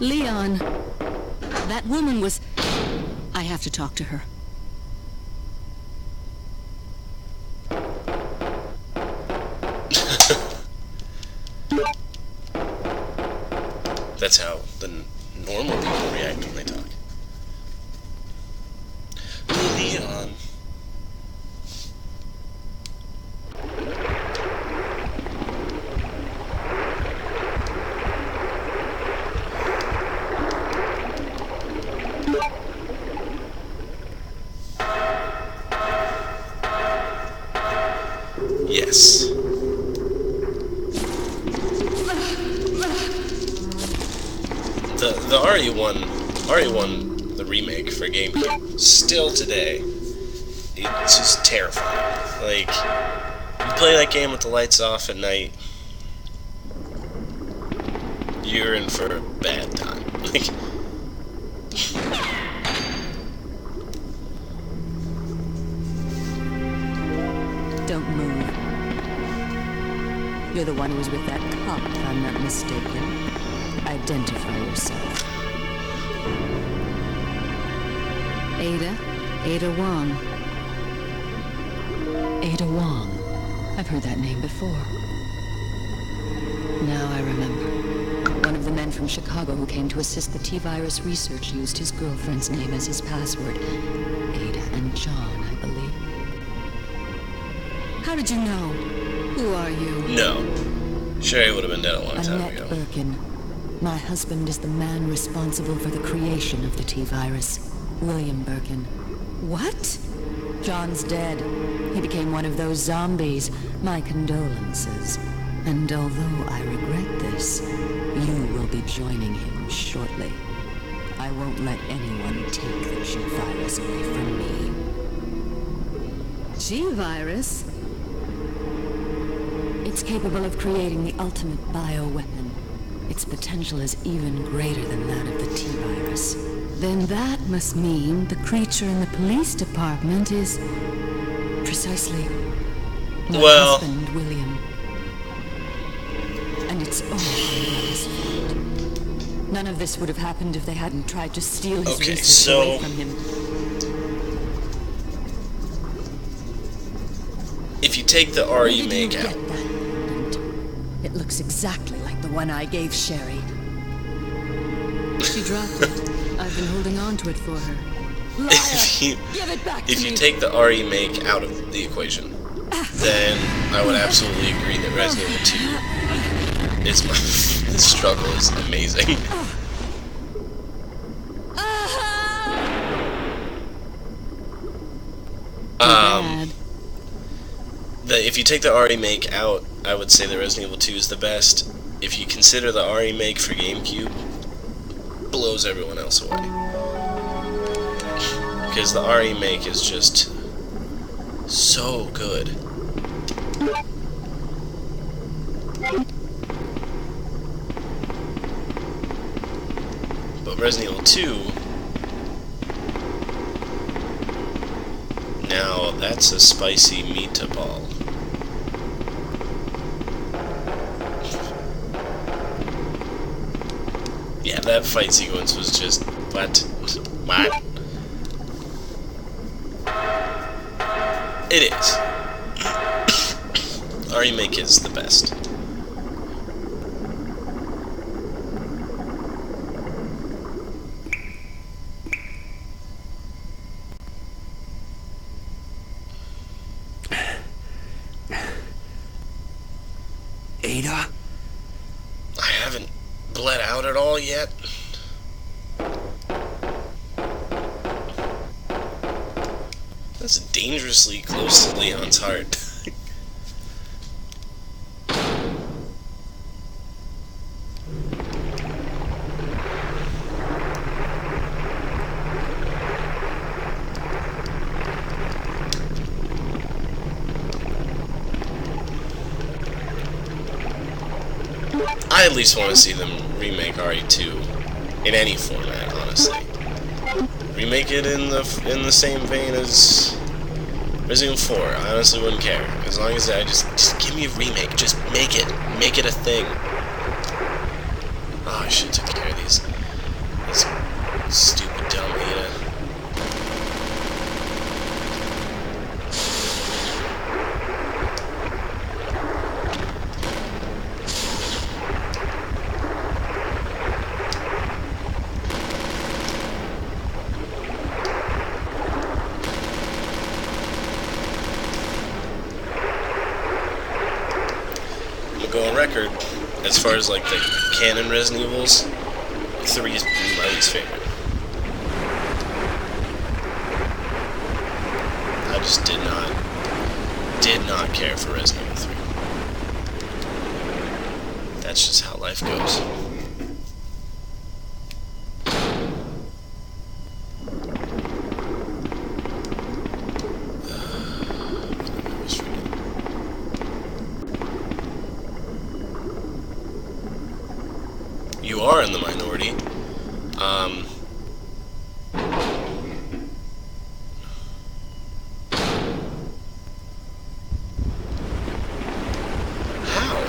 Leon, that woman was... I have to talk to her. That's how the normal people react when they talk. Leon. Yes. The RE1, the remake for GameCube, still today, it's just terrifying. Like, you play that game with the lights off at night, you're in for a bad time. Like, don't move. You're the one who was with that cop, if I'm not mistaken. Identify yourself. Ada Wong. Ada Wong. I've heard that name before. Now I remember. One of the men from Chicago who came to assist the T-virus research used his girlfriend's name as his password. Ada and John, I believe. How did you know? Who are you? no. Sherry would have been dead a long time Annette ago. Birkin. My husband is the man responsible for the creation of the T-virus. William Birkin. What? John's dead. He became one of those zombies. My condolences. And although I regret this, you will be joining him shortly. I won't let anyone take the G-virus away from me. G-virus? It's capable of creating the ultimate bioweapon. Its potential is even greater than that of the T-virus. Then that must mean the creature in the police department is... precisely... my husband, William. And it's all his fault. None of this would have happened if they hadn't tried to steal his research away from him. If you take the RE make out... It looks exactly like the one I gave Sherry. She dropped it. I've been holding on to it for her. Liar! Give it back to me! If you take the RE make out of the equation, then I would absolutely agree that Resident Evil 2 is my... the struggle is amazing. If you take the RE make out, I would say that Resident Evil 2 is the best. If you consider the RE make for GameCube, blows everyone else away. Because the RE make is just so good. But Resident Evil 2, now that's a spicy meatball. Yeah, that fight sequence was just... what? What? It is. Our remake is the best. Ada? I haven't bled out at all yet. That's dangerously close to Leon's heart. I at least want to see them remake RE2 in any format, honestly. Remake it in the same vein as Resident Evil 4. I honestly wouldn't care. As long as I just give me a remake. Just make it a thing. Oh, I should have taken care of these. as far as like the canon Resident Evils, 3 is my least favorite. I just did not care for Resident Evil 3. That's just how life goes. You are in the minority. How?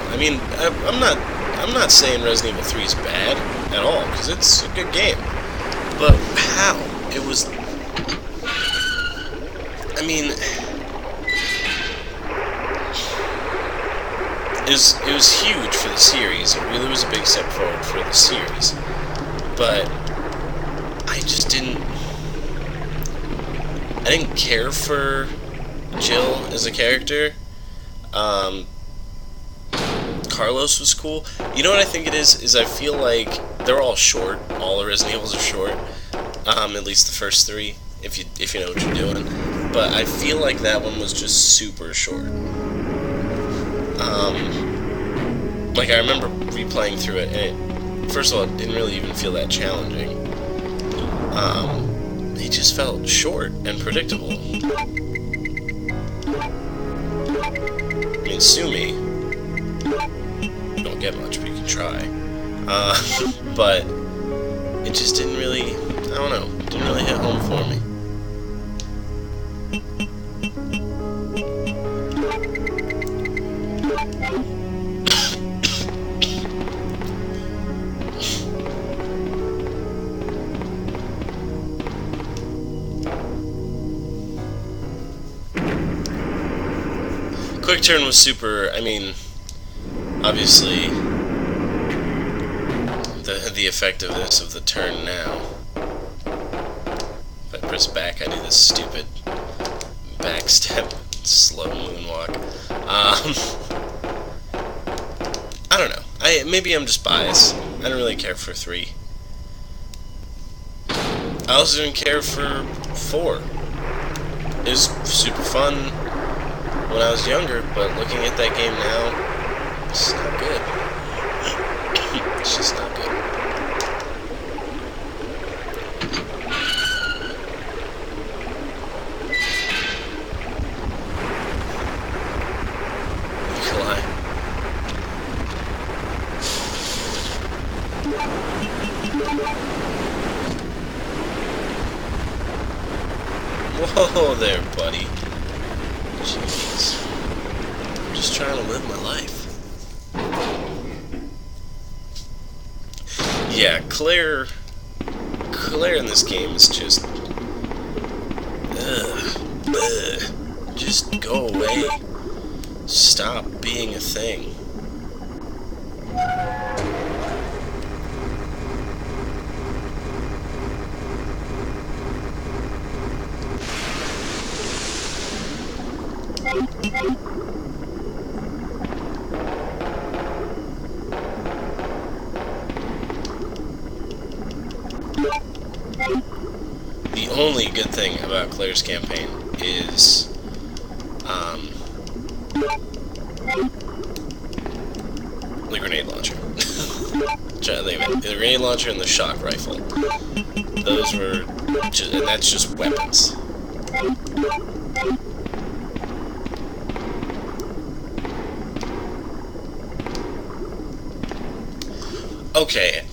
I mean, I'm not saying Resident Evil 3 is bad at all, because it's a good game. But how? It was... I mean... It was huge for the series. It really was a big step forward for the series. But I just didn't care for Jill as a character. Carlos was cool. You know what I think it is I feel like they're all short. All the Resident Evils are short. At least the first 3, if you know what you're doing. But I feel like that one was just super short. Like, I remember replaying through it, and first of all, it didn't really even feel that challenging. It just felt short and predictable. I mean, sue me. You don't get much, but you can try. But it just didn't really, I don't know, it didn't really hit home for me. Quick turn was super, I mean, obviously, the effectiveness of the turn now. If I press back, I do this stupid backstep, slow moonwalk. I don't know. Maybe I'm just biased. I don't really care for 3. I also didn't care for 4. It was super fun when I was younger, but looking at that game now, it's not good. It's just not good. Nikolai. Whoa there, buddy. Jeez. I'm just trying to live my life. Yeah, Claire in this game is just... just go away. Stop being a thing. The only good thing about Claire's campaign is the grenade launcher. The grenade launcher and the shock rifle. Those were just, and that's just weapons. Okay.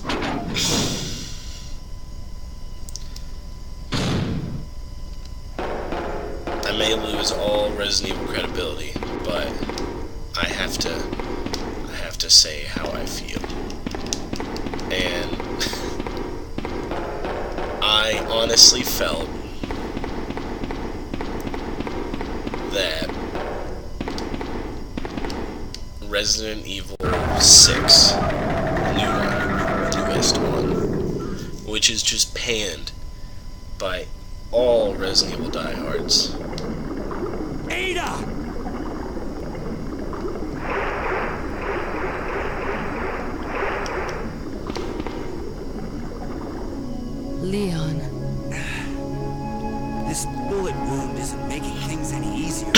I may lose all Resident Evil credibility, but I have to say how I feel. And I honestly felt that Resident Evil 6, newest one, which is just panned by all Resident Evil diehards. Ada! Leon. This bullet wound isn't making things any easier.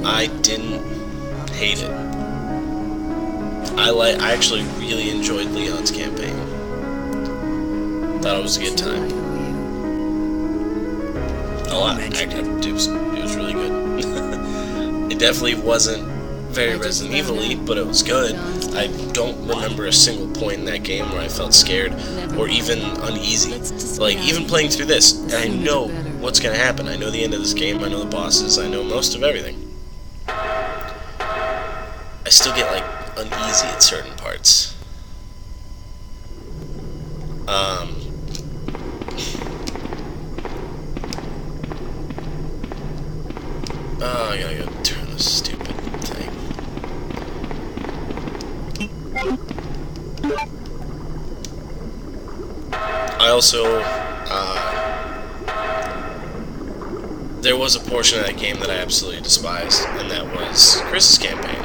I didn't hate it. I actually really enjoyed Leon's campaign. Thought it was a good time. A lot. It was really good. It definitely wasn't very Resident Evil-y, but it was good. I don't remember a single point in that game where I felt scared or even uneasy. Like, even playing through this, I know what's gonna happen. I know the end of this game, I know the bosses, I know most of everything. I still get, like, uneasy at certain parts. Oh, I gotta go turn this stupid thing. I also, there was a portion of that game that I absolutely despised, and that was Chris's campaign.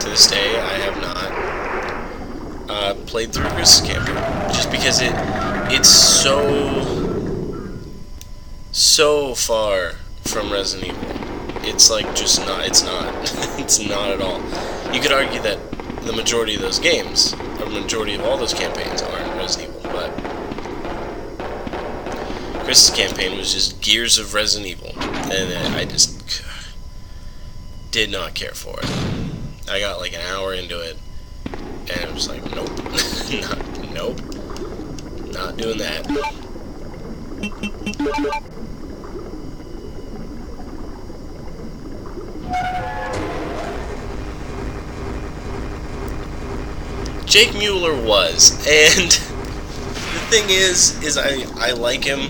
To this day, I have not played through Chris's campaign, just because it's so far from Resident Evil. It's like just not. It's not. It's not at all. You could argue that the majority of those games, or the majority of all those campaigns, aren't Resident Evil, but Chris's campaign was just Gears of Resident Evil, and I just did not care for it. I got like an hour into it, and I was like, nope, nope, not doing that. Jake Mueller was, and the thing is I like him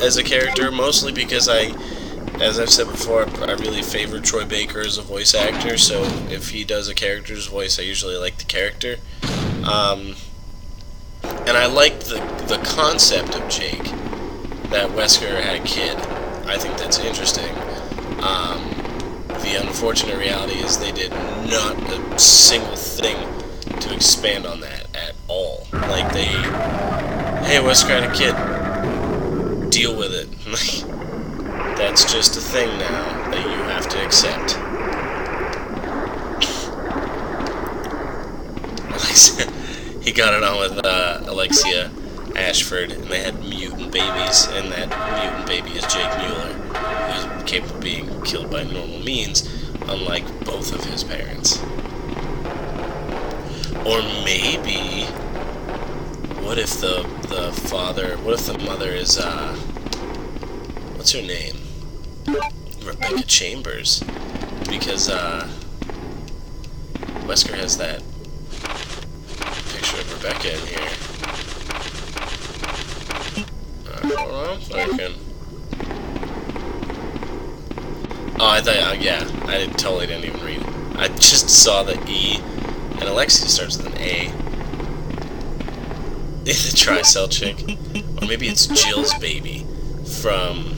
as a character, mostly because as I've said before, I really favor Troy Baker as a voice actor, so if he does a character's voice, I usually like the character. And I liked the concept of Jake, that Wesker had a kid. I think that's interesting. The unfortunate reality is they did not a single thing to expand on that at all. Like, hey, Wesker had a kid. Deal with it. That's just a thing now that you have to accept. He got it on with Alexia Ashford, and they had mutant babies, and that mutant baby is Jake Mueller, who's capable of being killed by normal means, unlike both of his parents. Or maybe, what if the mother is, what's her name? Rebecca Chambers. Because, Wesker has that picture of Rebecca in here. Hold on, I'm thinking. Oh, I thought, yeah, I totally didn't even read it. I just saw the E, and Alexia starts with an A. The Tricell chick. Or maybe it's Jill's baby from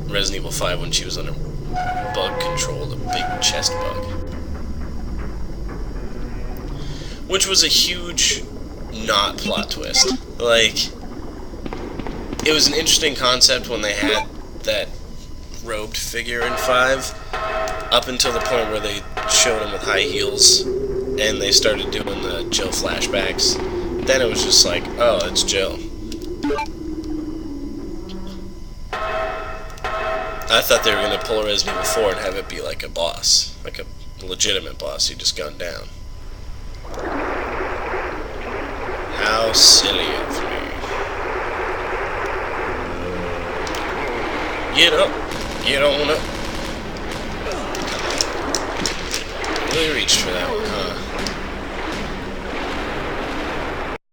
Resident Evil 5 when she was under bug control, the big chest bug. Which was a huge not plot twist. Like, it was an interesting concept when they had that robed figure in 5, up until the point where they showed him with high heels, and they started doing the Jill flashbacks. Then it was just like, oh, it's Jill. I thought they were going to pull a Resident Evil 4 and have it be like a boss, like a legitimate boss who just gone down. How silly of me. Get up. Get on up. Really reached for that one, huh?